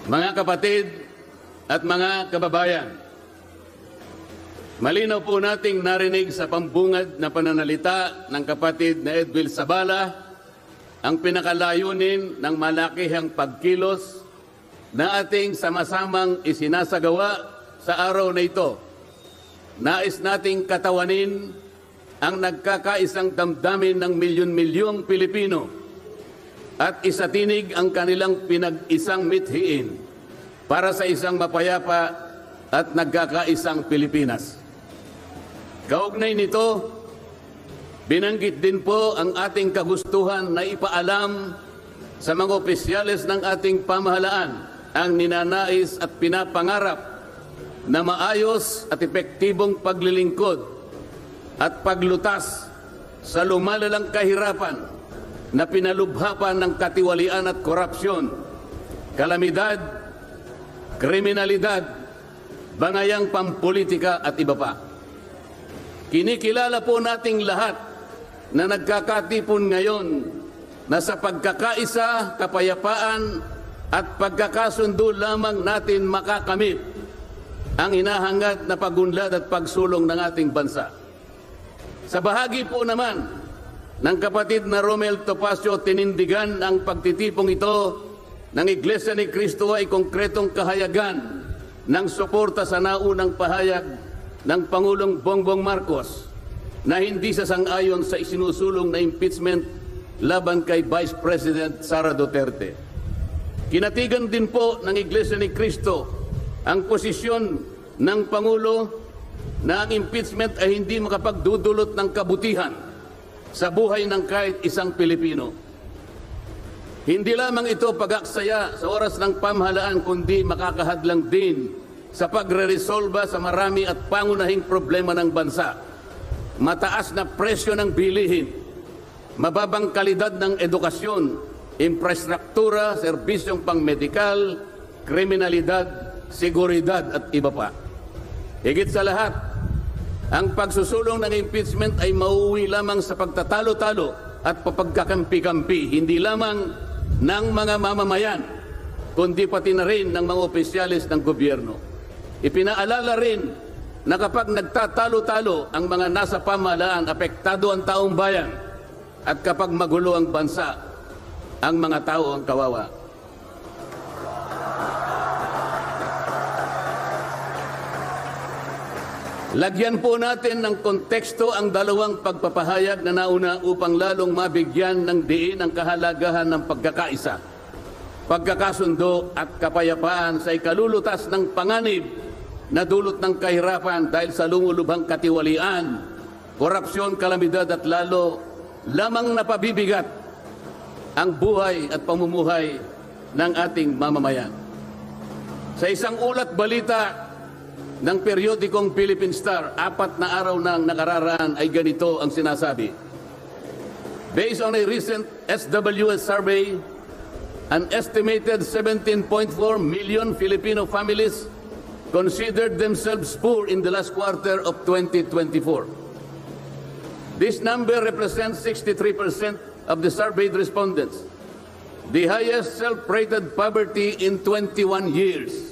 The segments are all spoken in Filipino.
Mga kapatid at mga kababayan, malinaw po nating narinig sa pambungad na pananalita ng kapatid na Edwil Zabala ang pinakalayunin ng malakihang pagkilos na ating sama-samang isinasagawa sa araw na ito. Nais nating katawanin ang nagkakaisang damdamin ng milyon-milyong Pilipino at isatinig ang kanilang pinag-isang mithiin para sa isang mapayapa at nagkakaisang Pilipinas. Kaugnay nito, binanggit din po ang ating kagustuhan na ipaalam sa mga opisyales ng ating pamahalaan ang ninanais at pinapangarap na maayos at epektibong paglilingkod at paglutas sa lumalalang kahirapan na pinalubhapan ng katiwalian at korupsyon, kalamidad, kriminalidad, bangayang pampolitika at iba pa. Kinikilala po nating lahat na nagkakatipon ngayon na sa pagkakaisa, kapayapaan at pagkakasundo lamang natin makakamit ang hinahangad na pagunlad at pagsulong ng ating bansa. Sa bahagi po naman ng kapatid na Romel Topacio, tinindigan ang pagtitipong ito ng Iglesia ni Cristo ay konkretong kahayagan ng suporta sa naunang pahayag ng Pangulong Bongbong Marcos na hindi sasang-ayon sa isinusulong na impeachment laban kay Vice President Sara Duterte. Kinatigan din po ng Iglesia ni Cristo ang posisyon ng Pangulo na ang impeachment ay hindi makapagdudulot ng kabutihan sa buhay ng kahit isang Pilipino. Hindi lamang ito pag-aksaya sa oras ng pamahalaan, kundi makakahadlang din sa pagre-resolba sa marami at pangunahing problema ng bansa. Mataas na presyo ng bilihin, mababang kalidad ng edukasyon, infrastruktura, serbisyong pangmedikal, kriminalidad, seguridad at iba pa. Higit sa lahat, ang pagsusulong ng impeachment ay mauuwi lamang sa pagtatalo-talo at papagkakampi-kampi, hindi lamang ng mga mamamayan, kundi pati na rin ng mga opisyalis ng gobyerno. Ipinaalala rin na kapag nagtatalo-talo ang mga nasa pamahalaan, apektado ang taong bayan, at kapag magulo ang bansa, ang mga tao ang kawawa. Lagyan po natin ng konteksto ang dalawang pagpapahayag na nauna upang lalong mabigyan ng diin ang kahalagahan ng pagkakaisa, pagkakasundo at kapayapaan sa ikalulutas ng panganib na dulot ng kahirapan dahil sa lumulubhang katiwalian, korupsyon, kalamidad at lalo lamang napabibigat ang buhay at pamumuhay ng ating mamamayan. Sa isang ulat balita ng periodikong Philippine Star, 4 na araw nang nakararaan ay ganito ang sinasabi. Based on a recent SWS survey, an estimated 17.4 million Filipino families considered themselves poor in the last quarter of 2024. This number represents 63% of the surveyed respondents, the highest self-rated poverty in 21 years.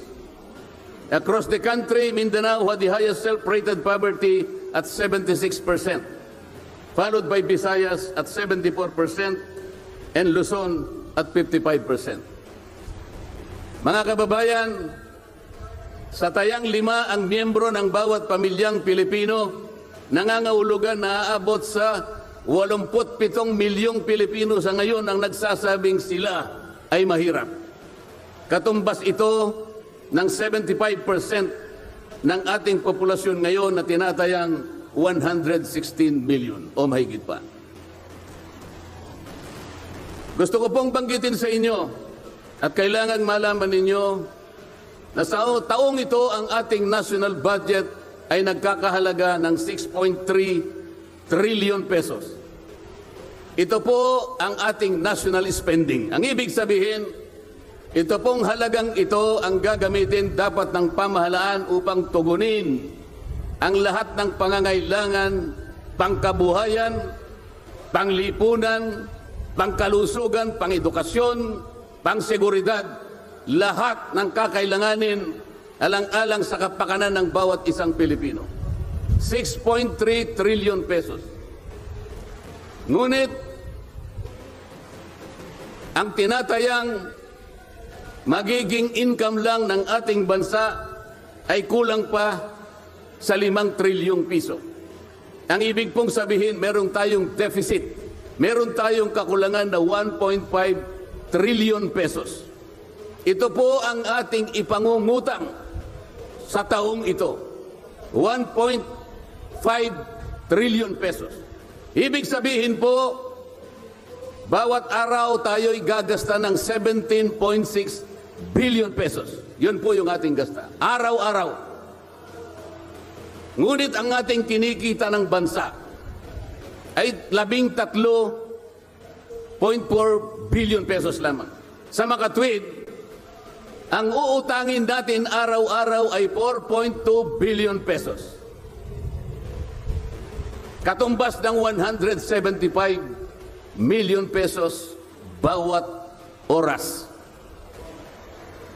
Across the country, Mindanao had the highest self-rated poverty at 76%, followed by Visayas at 74% and Luzon at 55%. Mga kababayan, sa tayang 5 ang miyembro ng bawat pamilyang Pilipino, nangangahulugan na aabot sa 87 milyong Pilipino sa ngayon ang nagsasabing sila ay mahirap. Katumbas ito ng 75% ng ating populasyon ngayon na tinatayang 116 million o mahigit pa. Gusto ko pong banggitin sa inyo at kailangan malaman ninyo na sa taong ito ang ating national budget ay nagkakahalaga ng 6.3 trillion pesos. Ito po ang ating national spending. Ang ibig sabihin, ito pong halagang ito ang gagamitin dapat ng pamahalaan upang tugunin ang lahat ng pangangailangan, pangkabuhayan, panglipunan, pangkalusugan, pangedukasyon, pangseguridad lahat ng kakailanganin alang-alang sa kapakanan ng bawat isang Pilipino. 6.3 trillion pesos. Ngunit, ang tinatayang magiging income lang ng ating bansa ay kulang pa sa 5 trilyong piso. Ang ibig pong sabihin, meron tayong deficit. Meron tayong kakulangan na 1.5 trillion pesos. Ito po ang ating ipangungutang sa taong ito. 1.5 trillion pesos. Ibig sabihin po, bawat araw tayo'y gagasta ng 17.6 billion pesos. Yun po yung ating gasta. Araw-araw. Ngunit ang ating kinikita ng bansa ay 13.4 billion pesos lamang. Sa makatwid, ang uutangin natin araw-araw ay 4.2 billion pesos. Katumbas ng 175 million pesos bawat oras.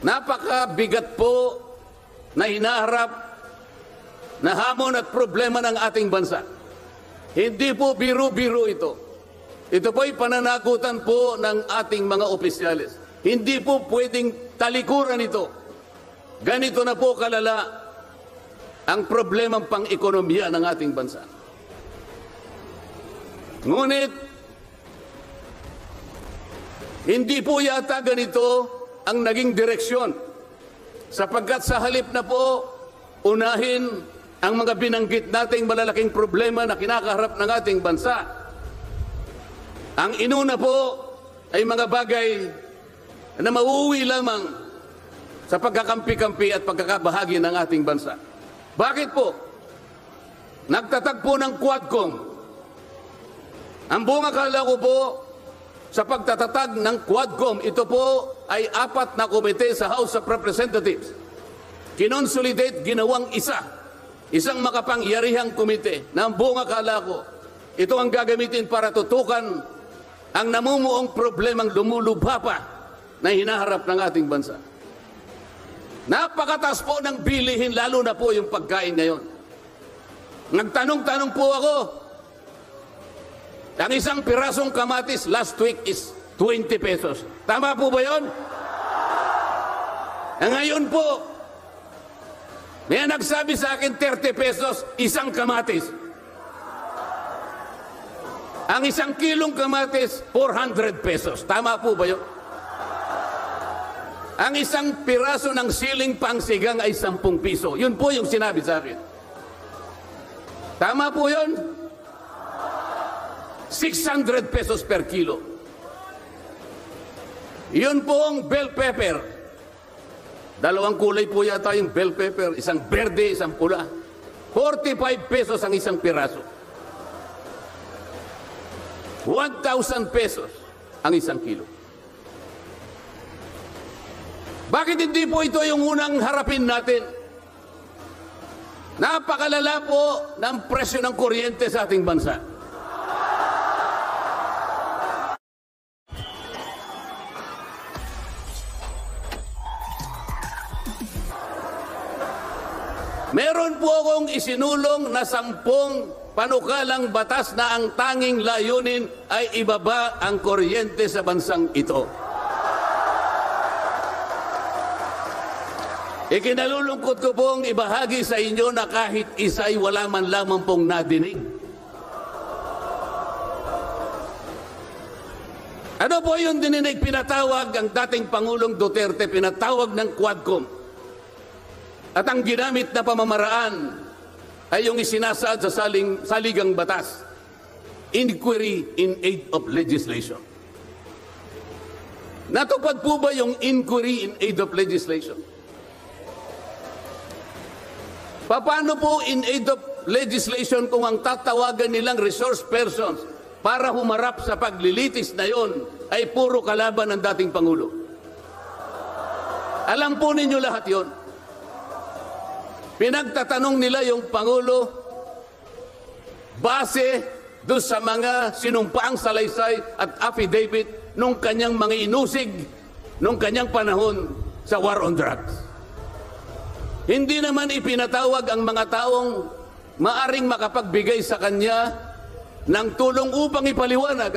Napakabigat po na hinaharap na hamon at problema ng ating bansa. Hindi po biro-biro ito. Ito po'y pananagutan po ng ating mga opisyalis. Hindi po pwedeng talikuran ito. Ganito na po kalala ang problemang pang-ekonomiya ng ating bansa. Ngunit, hindi po yata ganito ang naging direksyon. Sapagkat sa halip na po, unahin ang mga binanggit nating malalaking problema na kinakaharap ng ating bansa. Ang inuna po ay mga bagay na mauuwi lamang sa pagkakampi-kampi at pagkakabahagi ng ating bansa. Bakit po? Nagtatagpo ng Quadcom. Ang buong akala ko po sa pagtatatag ng Quadcom, ito po ay 4 na komite sa House of Representatives. Kinonsolidate, ginawang isang makapangyarihang komite na ang buong akala ko, ito ang gagamitin para tutukan ang namumuong problemang lumulubha pa na hinaharap ng ating bansa. Napakataas po ng bilihin, lalo na po yung pagkain ngayon. Nagtanong-tanong po ako, ang isang pirasong kamatis last week is 20 pesos. Tama po ba yun? Ngayon po, may nagsabi sa akin 30 pesos isang kamatis. Ang 1 kilong kamatis, 400 pesos. Tama po ba yun? Ang isang piraso ng siling pangsigang ay 10 piso. Yun po yung sinabi sa akin. Tama po yun? 600 pesos per kilo. Yun po ang bell pepper. 2 kulay po yata yung bell pepper. Isang berde, isang pula. 45 pesos ang isang piraso. 1,000 pesos ang 1 kilo. Bakit hindi po ito yung unang harapin natin? Napakalala po ng presyo ng kuryente sa ating bansa. Meron po akong isinulong na 10 panukalang batas na ang tanging layunin ay ibaba ang kuryente sa bansang ito. Ikinalulungkot ko pong ibahagi sa inyo na kahit isa ay wala man lamang pong nadinig. Ano po yung dininig? Pinatawag ang dating Pangulong Duterte, pinatawag ng Quadcom. At ang ginamit na pamamaraan ay yung isinasaad sa saligang batas. Inquiry in aid of legislation. Natupad po ba yung inquiry in aid of legislation? Paano po in aid of legislation kung ang tatawagan nilang resource persons para humarap sa paglilitis na yon ay puro kalaban ng dating Pangulo? Alam po ninyo lahat yon. Pinagtatanong nila yung Pangulo base doon sa mga sinumpaang salaysay at affidavit nung kanyang mga inusig nung kanyang panahon sa war on drugs. Hindi naman ipinatawag ang mga taong maaring makapagbigay sa kanya ng tulong upang ipaliwanag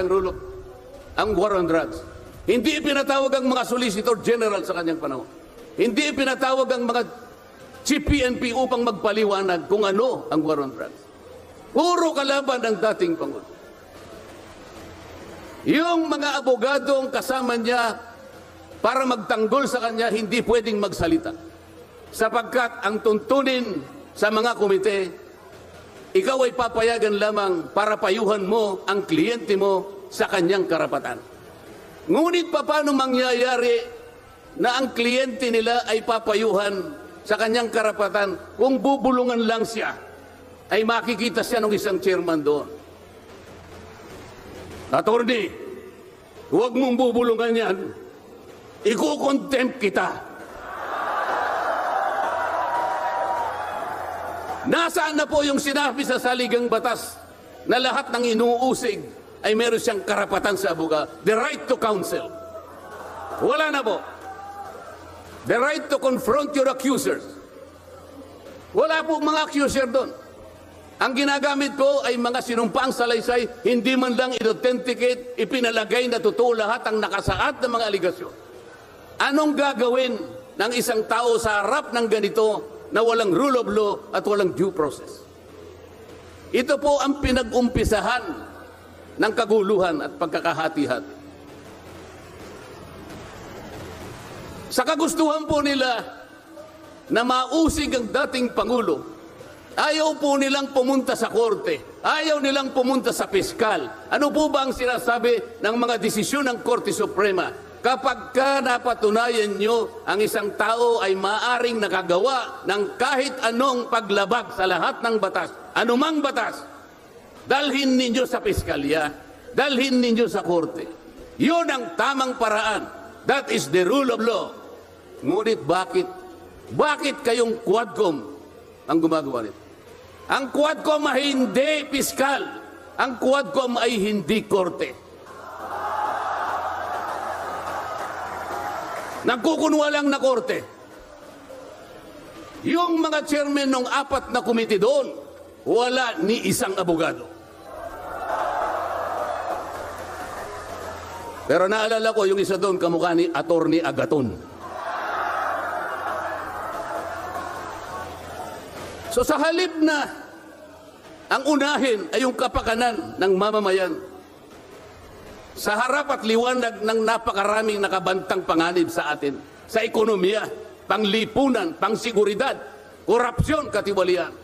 ang war on drugs. Hindi ipinatawag ang mga Solicitor General sa kanyang panahon. Hindi ipinatawag ang mga Chief PNP upang magpaliwanag kung ano ang war on drugs. Puro kalaban ang dating Pangulo. Yung mga abogadong kasama niya para magtanggol sa kanya, hindi pwedeng magsalita. Sapagkat ang tuntunin sa mga komite, ikaw ay papayagan lamang para payuhan mo ang kliyente mo sa kanyang karapatan. Ngunit paano mangyayari na ang kliyente nila ay papayuhan sa kanyang karapatan kung bubulungan lang siya, ay makikita siya ng isang chairman doon. Attorney, huwag mong bubulungan yan. Iko-contempt kita. Nasaan na po yung sinabi sa saligang batas na lahat ng inuusig ay meron siyang karapatan sa abogado? The right to counsel. Wala na po. The right to confront your accusers. Wala po mga accuser doon. Ang ginagamit ko ay mga sinumpaang salaysay, hindi man lang i-authenticate, ipinalagay na totoo lahat ang nakasaad ng mga aligasyon. Anong gagawin ng isang tao sa harap ng ganito na walang rule of law at walang due process? Ito po ang pinag-umpisahan ng kaguluhan at pagkakahati-hati. Sa kagustuhan po nila na mausig ang dating Pangulo, ayaw po nilang pumunta sa korte. Ayaw nilang pumunta sa piskal. Ano po ba ang sinasabi ng mga desisyon ng Korte Suprema? Kapag ka napatunayan nyo ang isang tao ay maaring nakagawa ng kahit anong paglabag sa lahat ng batas, anumang batas, dalhin ninyo sa piskalya, dalhin ninyo sa korte. Yun ang tamang paraan. That is the rule of law. Ngunit bakit kayong Quadcom ang gumagawa nito? Ang Quadcom ay hindi piskal. Ang Quadcom ay hindi korte. Nagkukunwa lang na korte. Yung mga chairman ng 4 na komite doon, wala ni isang abogado. Pero naalala ko yung isa doon, kamukha ni Attorney Agaton. So sa halip na ang unahin ay yung kapakanan ng mamamayan, sa harap at liwanag ng napakaraming nakabantang panganib sa atin, sa ekonomiya, panglipunan, pangsiguridad, korupsyon, katiwalian.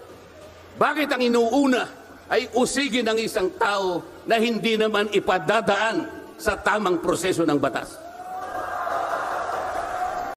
Bakit ang inuuna ay usigin ng isang tao na hindi naman ipadadaan sa tamang proseso ng batas?